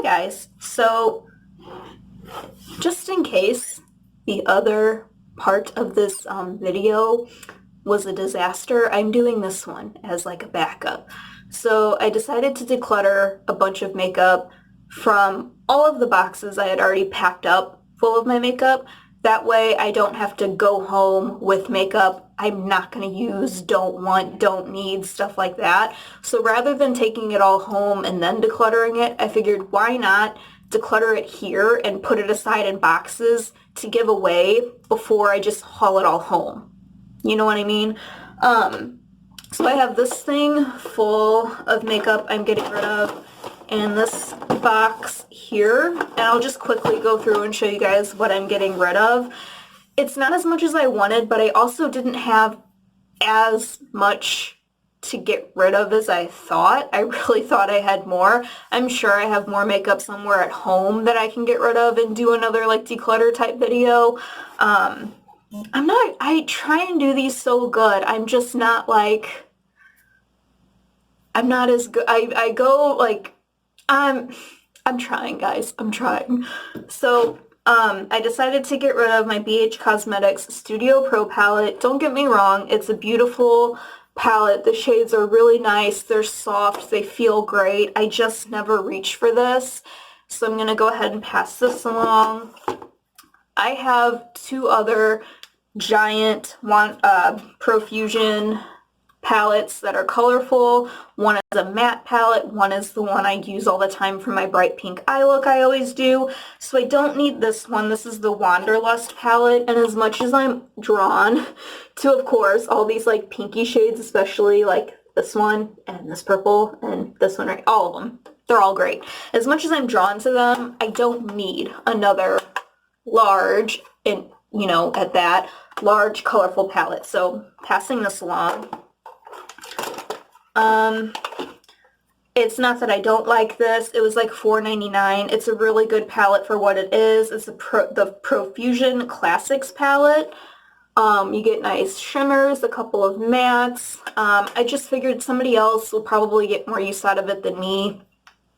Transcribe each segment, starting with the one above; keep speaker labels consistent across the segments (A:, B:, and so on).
A: guys, so just in case the other part of this video was a disaster, I'm doing this one as like a backup. So I decided to declutter a bunch of makeup from all of the boxes I had already packed up full of my makeup. That way I don't have to go home with makeup I'm not going to use, don't want, don't need, stuff like that. So rather than taking it all home and then decluttering it, I figured why not declutter it here and put it aside in boxes to give away before I just haul it all home. You know what I mean? So I have this thing full of makeup I'm getting rid of and this box here, and I'll just quickly go through and show you guys what I'm getting rid of. It's not as much as I wanted, but I also didn't have as much to get rid of as I thought. I really thought I had more. I'm sure I have more makeup somewhere at home that I can get rid of and do another like declutter type video. I try and do these so good. I'm just not like, I'm not as good. I go like, I'm trying, guys. I'm trying. So, I decided to get rid of my BH Cosmetics Studio Pro palette. Don't get me wrong, it's a beautiful palette. The shades are really nice. They're soft. They feel great. I just never reach for this. So I'm going to go ahead and pass this along. I have two other giant Profusion palettes that are colorful. One is a matte palette, one is the one I use all the time for my bright pink eye look I always do. So I don't need this one. This is the Wanderlust palette, and as much as I'm drawn to, of course, all these like pinky shades, especially like this one and this purple and this one, right? All of them. They're all great. As much as I'm drawn to them, I don't need another large, and you know, at that, large colorful palette. So passing this along. It's not that I don't like this. It was like $4.99. It's a really good palette for what it is. It's the Profusion Classics palette. You get nice shimmers, a couple of mattes. I just figured somebody else will probably get more use out of it than me,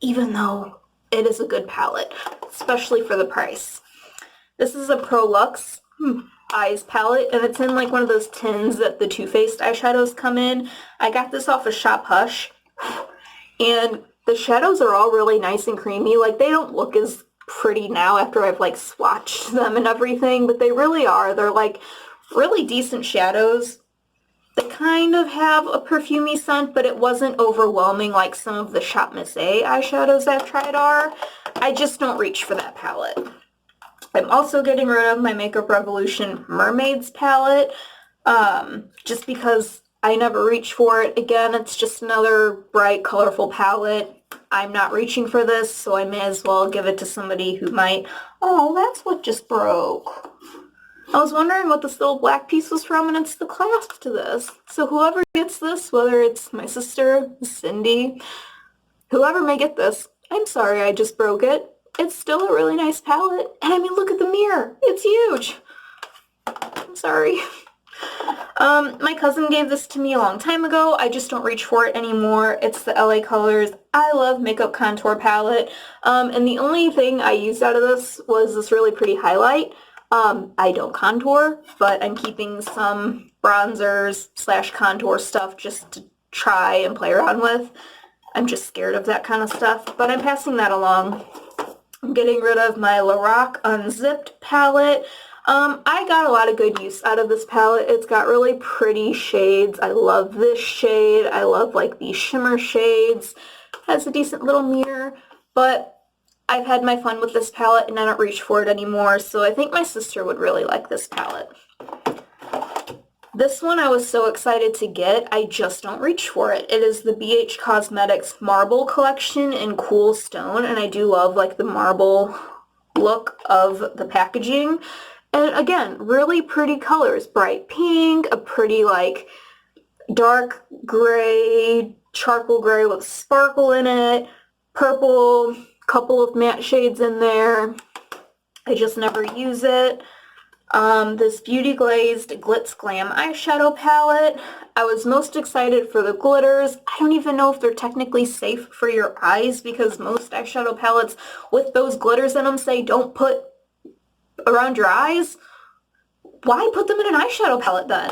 A: even though it is a good palette, especially for the price. This is a Pro Luxe Eyes palette, and it's in like one of those tins that the Too Faced eyeshadows come in. I got this off of Shop Hush, and the shadows are all really nice and creamy. Like, they don't look as pretty now after I've like swatched them and everything, but they really are. They're like really decent shadows. They kind of have a perfumey scent, but it wasn't overwhelming like some of the Shop Miss A eyeshadows I've tried are. I just don't reach for that palette. I'm also getting rid of my Makeup Revolution Mermaids palette, just because I never reach for it. Again, it's just another bright, colorful palette. I'm not reaching for this, so I may as well give it to somebody who might. Oh, that's what just broke. I was wondering what this little black piece was from, and it's the clasp to this. So whoever gets this, whether it's my sister, Cindy, whoever may get this, I'm sorry I just broke it. It's still a really nice palette. And I mean, look at the mirror. It's huge. I'm sorry. My cousin gave this to me a long time ago. I just don't reach for it anymore. It's the LA Colors I Love Makeup Contour Palette. And the only thing I used out of this was this really pretty highlight. I don't contour, but I'm keeping some bronzers / contour stuff just to try and play around with. I'm just scared of that kind of stuff, but I'm passing that along. I'm getting rid of my Lorac Unzipped palette. I got a lot of good use out of this palette. It's got really pretty shades. I love this shade. I love like these shimmer shades. Has a decent little mirror, but I've had my fun with this palette and I don't reach for it anymore, so I think my sister would really like this palette. This one I was so excited to get, I just don't reach for it. It is the BH Cosmetics Marble Collection in Cool Stone, and I do love like the marble look of the packaging. And again, really pretty colors. Bright pink, a pretty like dark gray, charcoal gray with sparkle in it, purple, couple of matte shades in there. I just never use it. This Beauty Glazed Glitz Glam eyeshadow palette. I was most excited for the glitters. I don't even know if they're technically safe for your eyes because most eyeshadow palettes with those glitters in them say don't put around your eyes. Why put them in an eyeshadow palette then?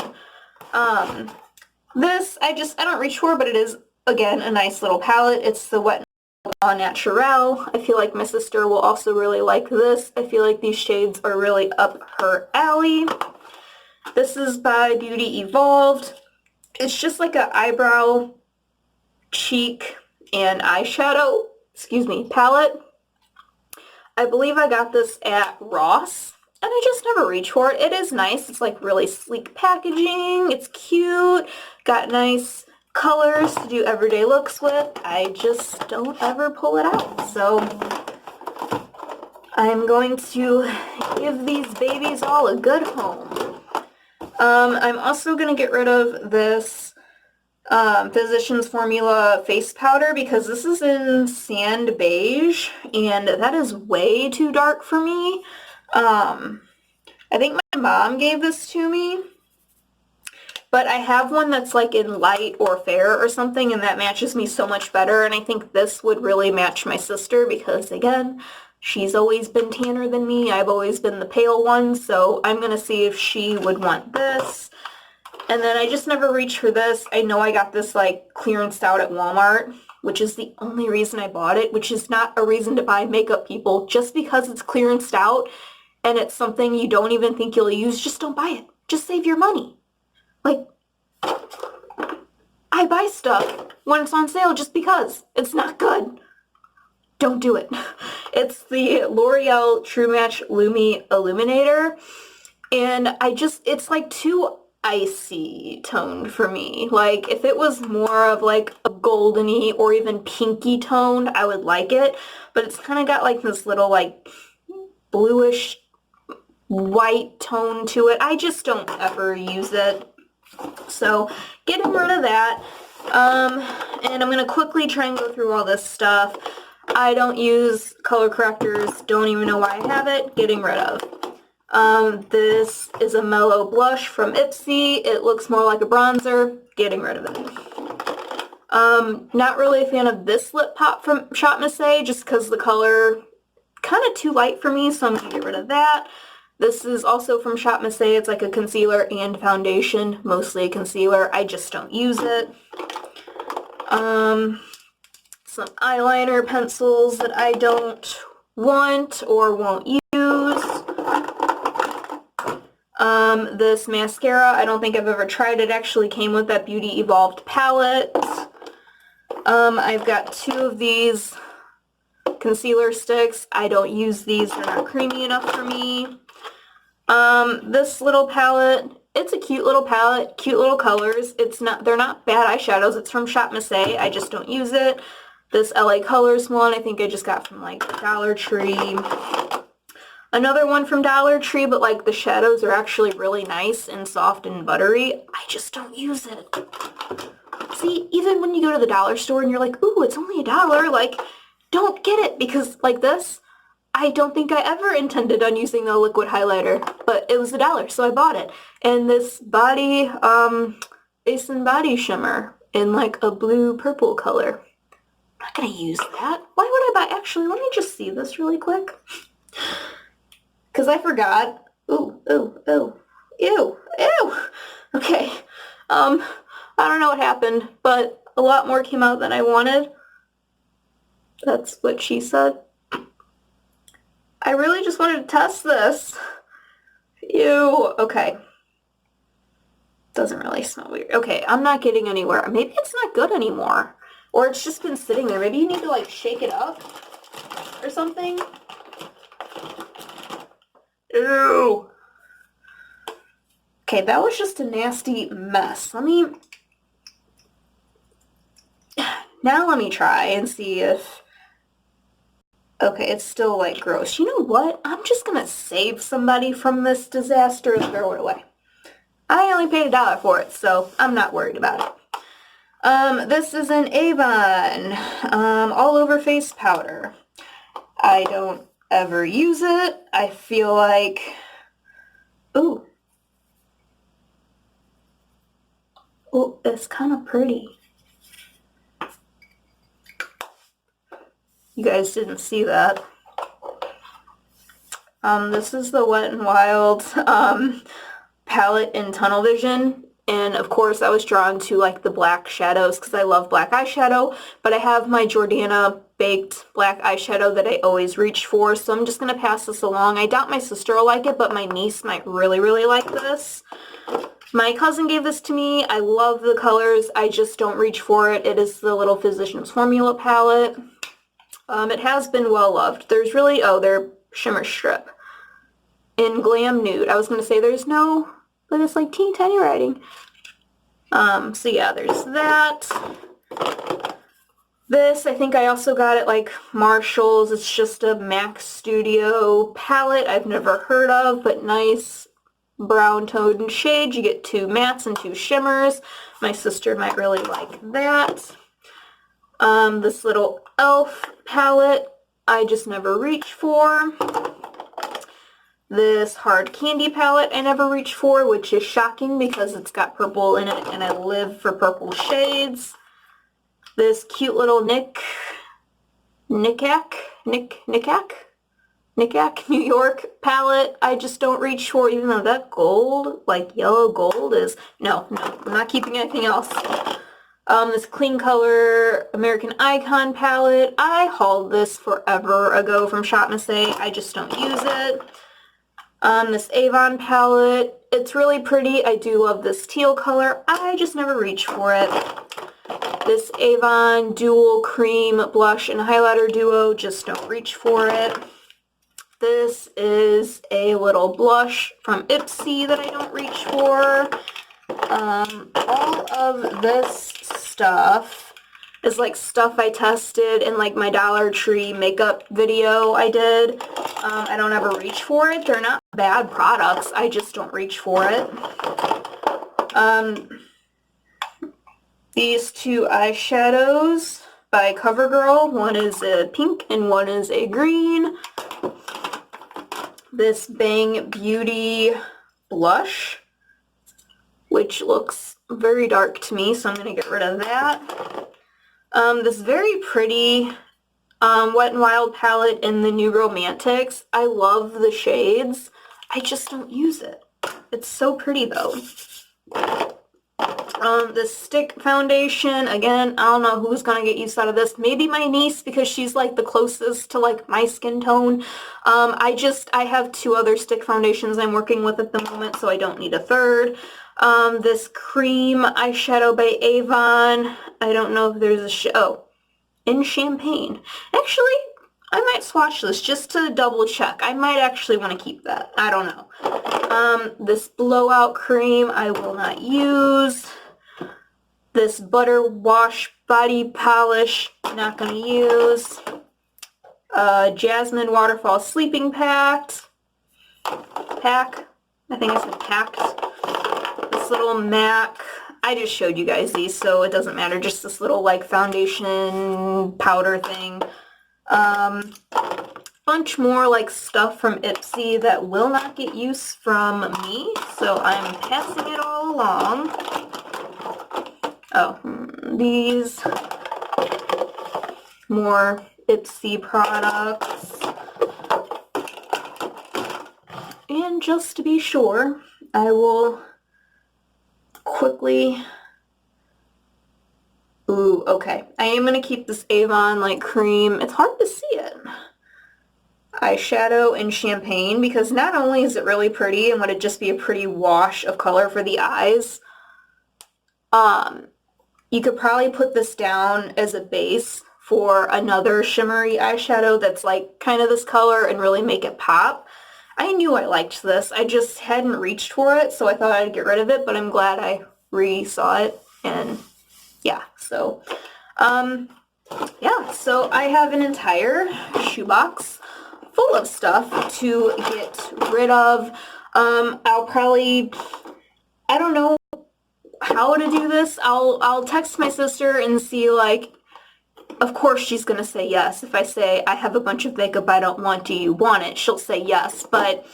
A: This, I don't reach for, but it is, again, a nice little palette. It's the Wet n Au Naturel. I feel like my sister will also really like this. I feel like these shades are really up her alley. This is by Beauty Evolved. It's just like an eyebrow, cheek, and eyeshadow, palette. I believe I got this at Ross, and I just never reach for it. It is nice. It's like really sleek packaging. It's cute. Got nice colors to do everyday looks with. I just don't ever pull it out. So I'm going to give these babies all a good home. I'm also going to get rid of this Physicians Formula face powder because this is in sand beige and that is way too dark for me. I think my mom gave this to me, but I have one that's like in light or fair or something and that matches me so much better, and I think this would really match my sister because, again, she's always been tanner than me. I've always been the pale one, so I'm going to see if she would want this. And then I just never reach for this. I know I got this like clearanced out at Walmart, which is the only reason I bought it, which is not a reason to buy makeup, people. Just because it's clearanced out and it's something you don't even think you'll use, just don't buy it. Just save your money. Like, I buy stuff when it's on sale just because. It's not good. Don't do it. It's the L'Oreal True Match Lumi Illuminator. And it's like too icy toned for me. Like, if it was more of like a goldeny or even pinky toned, I would like it. But it's kind of got like this little like bluish white tone to it. I just don't ever use it. So getting rid of that. And I'm going to quickly try and go through all this stuff. I don't use color correctors. Don't even know why I have it. Getting rid of. This is a mellow blush from Ipsy. It looks more like a bronzer. Getting rid of it. Not really a fan of this lip pop from Shop Missy just because the color kind of too light for me, so I'm going to get rid of that. This is also from Shop Missy. It's like a concealer and foundation, mostly a concealer. I just don't use it. Some eyeliner pencils that I don't want or won't use. This mascara, I don't think I've ever tried. It actually came with that Beauty Evolved palette. I've got 2 of these concealer sticks. I don't use these. They're not creamy enough for me. This little palette, it's a cute little palette, cute little colors. They're not bad eyeshadows. It's from Shop Missy. I just don't use it. This LA Colors one, I think I just got from like Dollar Tree. Another one from Dollar Tree, but like the shadows are actually really nice and soft and buttery. I just don't use it. See, even when you go to the dollar store and you're like, ooh, it's only $1, like, don't get it because like this, I don't think I ever intended on using the liquid highlighter, but it was $1, so I bought it. And this body, Face and Body Shimmer in like a blue-purple color. I'm not gonna use that. Why would I buy? Actually, let me just see this really quick. Because I forgot. Ooh, ooh, ooh. Ew, ew. Okay. I don't know what happened, but a lot more came out than I wanted. That's what she said. I really just wanted to test this. Ew. Okay. Doesn't really smell weird. Okay, I'm not getting anywhere. Maybe it's not good anymore. Or it's just been sitting there. Maybe you need to like shake it up or something. Ew. Okay, that was just a nasty mess. Now let me try and see if... Okay, it's still like gross. You know what? I'm just gonna save somebody from this disaster and throw it away. I only paid $1 for it, so I'm not worried about it. This is an Avon all over face powder. I don't ever use it. I feel like Ooh. Oh, it's kind of pretty. You guys didn't see that. This is the Wet n Wild palette in Tunnel Vision, and of course I was drawn to like the black shadows because I love black eyeshadow, but I have my Jordana baked black eyeshadow that I always reach for, so I'm just going to pass this along. I doubt my sister will like it, but my niece might really, really like this. My cousin gave this to me. I love the colors. I just don't reach for it. It is the Little Physicians Formula palette. It has been well loved. There's really, oh, their shimmer strip in Glam Nude. I was going to say there's no, but it's like teeny tiny writing. So yeah, there's that. This, I think I also got at like Marshall's. It's just a MAC Studio palette I've never heard of, but nice brown toned shades. You get 2 mattes and 2 shimmers. My sister might really like that. This little e.l.f. palette I just never reach for. This hard candy palette I never reach for, which is shocking because it's got purple in it and I live for purple shades. This cute little Nickac New York palette I just don't reach for, even though that gold, like yellow gold is, no, I'm not keeping anything else. This Clean Color American Icon palette, I hauled this forever ago from Shop Miss A. I just don't use it. This Avon palette, it's really pretty. I do love this teal color. I just never reach for it. This Avon Dual Cream Blush and Highlighter Duo, just don't reach for it. This is a little blush from Ipsy that I don't reach for. All of this stuff is like stuff I tested in like my Dollar Tree makeup video I did. I don't ever reach for it. They're not bad products. I just don't reach for it. These 2 eyeshadows by CoverGirl. One is a pink and one is a green. This Bang Beauty blush, which looks very dark to me, so I'm going to get rid of that. This very pretty Wet n Wild palette in the New Romantics. I love the shades. I just don't use it. It's so pretty though. This stick foundation, again, I don't know who's gonna get use out of this. Maybe my niece, because she's like the closest to like my skin tone. I have 2 other stick foundations I'm working with at the moment, so I don't need a third. This cream eyeshadow by Avon. I don't know if there's a in Champagne. Actually, I might swatch this just to double check. I might actually want to keep that. I don't know. This blowout cream I will not use. This Butter Wash Body Polish, not going to use. Jasmine Waterfall Sleeping Pack. I think I said packed. This little MAC. I just showed you guys these, so it doesn't matter. Just this little like foundation powder thing. Bunch more like stuff from Ipsy that will not get use from me, so I'm passing it all along. Oh, these more Ipsy products. And just to be sure, I will quickly... Ooh, okay. I am going to keep this Avon like cream. It's hard to see it. Eyeshadow in Champagne, because not only is it really pretty and would it just be a pretty wash of color for the eyes, you could probably put this down as a base for another shimmery eyeshadow that's like kind of this color and really make it pop. I knew I liked this. I just hadn't reached for it, so I thought I'd get rid of it, but I'm glad I re-saw it, and yeah, so, yeah, so I have an entire shoebox full of stuff to get rid of. I'll probably, I don't know how to do this. I'll text my sister and see, like, of course she's going to say yes. If I say, I have a bunch of makeup I don't want, do you want it? She'll say yes, but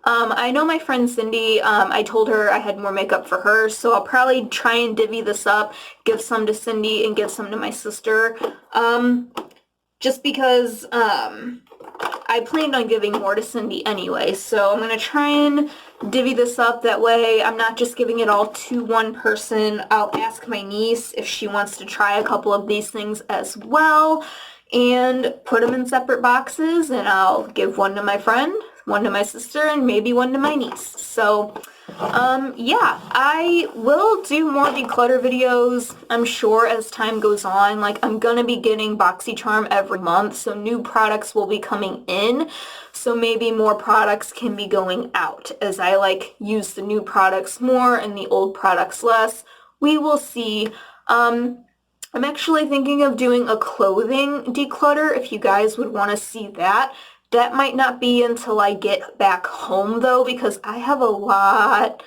A: I know my friend Cindy, I told her I had more makeup for her, so I'll probably try and divvy this up, give some to Cindy and give some to my sister, just because, I planned on giving more to Cindy anyway, so I'm going to try and divvy this up. That way I'm not just giving it all to one person. I'll ask my niece if she wants to try a couple of these things as well and put them in separate boxes, and I'll give one to my friend, one to my sister, and maybe one to my niece. So yeah, I will do more declutter videos, I'm sure, as time goes on. Like, I'm gonna be getting BoxyCharm every month, so new products will be coming in, so maybe more products can be going out as I like use the new products more and the old products less. We will see. I'm actually thinking of doing a clothing declutter if you guys would want to see that. That might not be until I get back home though, because I have a lot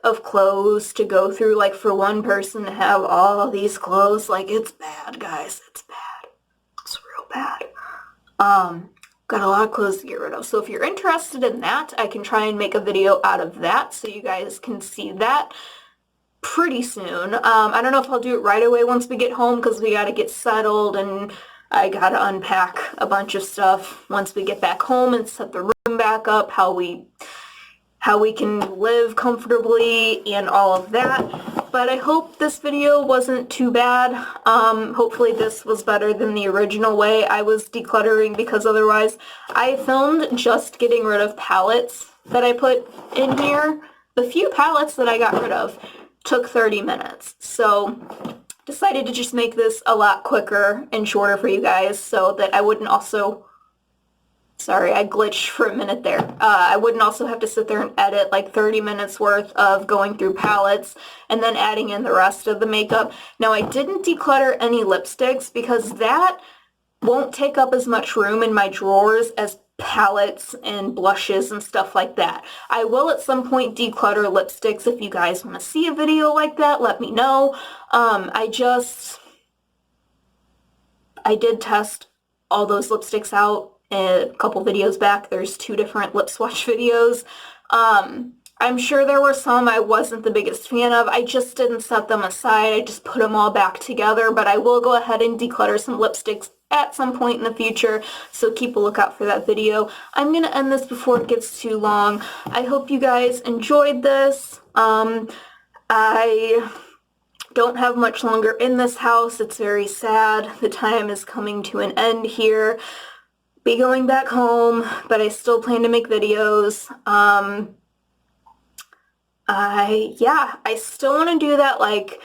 A: of clothes to go through. Like, for one person to have all of these clothes, like, it's bad, guys. It's bad. It's real bad. Got a lot of clothes to get rid of. So if you're interested in that, I can try and make a video out of that so you guys can see that pretty soon. I don't know if I'll do it right away once we get home, because we gotta get settled and I gotta unpack a bunch of stuff once we get back home and set the room back up, how we can live comfortably and all of that. But I hope this video wasn't too bad. Hopefully this was better than the original way I was decluttering, because otherwise I filmed just getting rid of palettes that I put in here. The few palettes that I got rid of took 30 minutes. So decided to just make this a lot quicker and shorter for you guys so that I wouldn't also, sorry, I glitched for a minute there. I wouldn't also have to sit there and edit like 30 minutes worth of going through palettes and then adding in the rest of the makeup. Now, I didn't declutter any lipsticks because that won't take up as much room in my drawers as palettes and blushes and stuff like that. I will at some point declutter lipsticks. If you guys want to see a video like that, let me know. I did test all those lipsticks out a couple videos back. There's 2 different lip swatch videos. I'm sure there were some I wasn't the biggest fan of. I just didn't set them aside. I just put them all back together, but I will go ahead and declutter some lipsticks at some point in the future, so keep a lookout for that video. I'm going to end this before it gets too long. I hope you guys enjoyed this. I don't have much longer in this house. It's very sad. The time is coming to an end here. Be going back home, but I still plan to make videos. I still want to do that, like,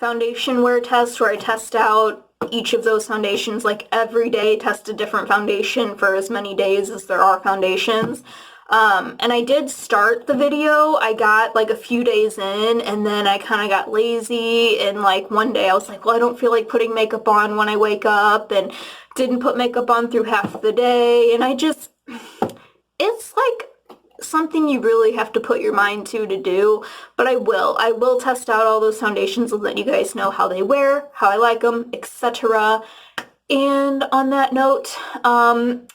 A: foundation wear test where I test out each of those foundations, like every day, test a different foundation for as many days as there are foundations. And I did start the video. I got like a few days in, and then I kind of got lazy, and like one day I was like, well, I don't feel like putting makeup on when I wake up, and didn't put makeup on through half the day, and it's like something you really have to put your mind to do, but I will test out all those foundations and let you guys know how they wear, how I like them, etc. And on that note,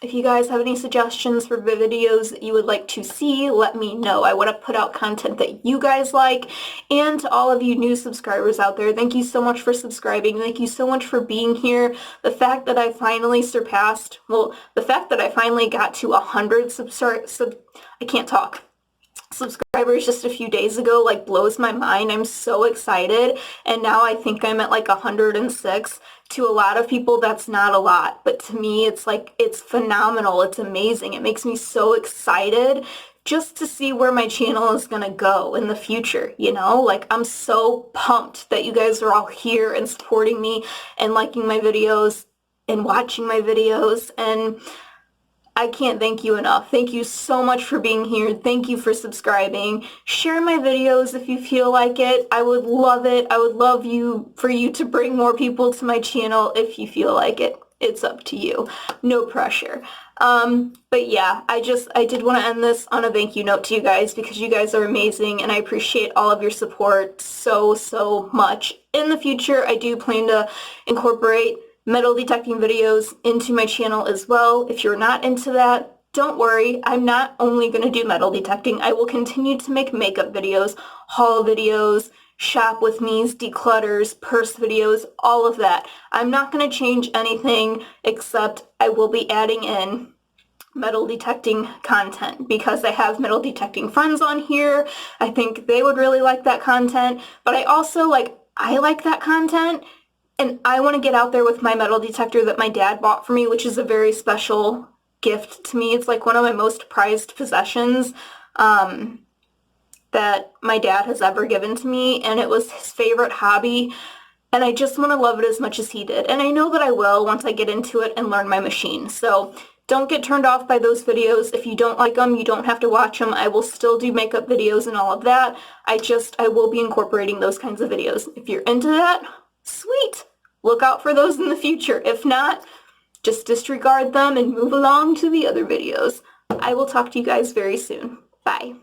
A: if you guys have any suggestions for videos that you would like to see, let me know. I want to put out content that you guys like. And to all of you new subscribers out there, thank you so much for subscribing. Thank you so much for being here. The fact that I finally got to 100 subscribers just a few days ago, like, blows my mind. I'm so excited, and now I think I'm at like 106. To a lot of people, that's not a lot, but to me, it's like, it's phenomenal. It's amazing. It makes me so excited just to see where my channel is gonna go in the future, you know? Like, I'm so pumped that you guys are all here and supporting me and liking my videos and watching my videos, and I can't thank you enough. Thank you so much for being here. Thank you for subscribing. Share my videos if you feel like it. I would love it. I would love for you to bring more people to my channel if you feel like it. It's up to you. No pressure. But yeah, I did want to end this on a thank you note to you guys, because you guys are amazing and I appreciate all of your support so much. In the future, I do plan to incorporate metal detecting videos into my channel as well. If you're not into that, don't worry. I'm not only going to do metal detecting. I will continue to make makeup videos, haul videos, shop with me's, declutters, purse videos, all of that. I'm not going to change anything except I will be adding in metal detecting content because I have metal detecting friends on here. I think they would really like that content, but I also I like that content and I want to get out there with my metal detector that my dad bought for me, which is a very special gift to me. It's like one of my most prized possessions that my dad has ever given to me, and it was his favorite hobby, and I just want to love it as much as he did. And I know that I will once I get into it and learn my machine. So don't get turned off by those videos. If you don't like them, you don't have to watch them. I will still do makeup videos and all of that. I will be incorporating those kinds of videos. If you're into that, sweet. Look out for those in the future. If not, just disregard them and move along to the other videos. I will talk to you guys very soon. Bye.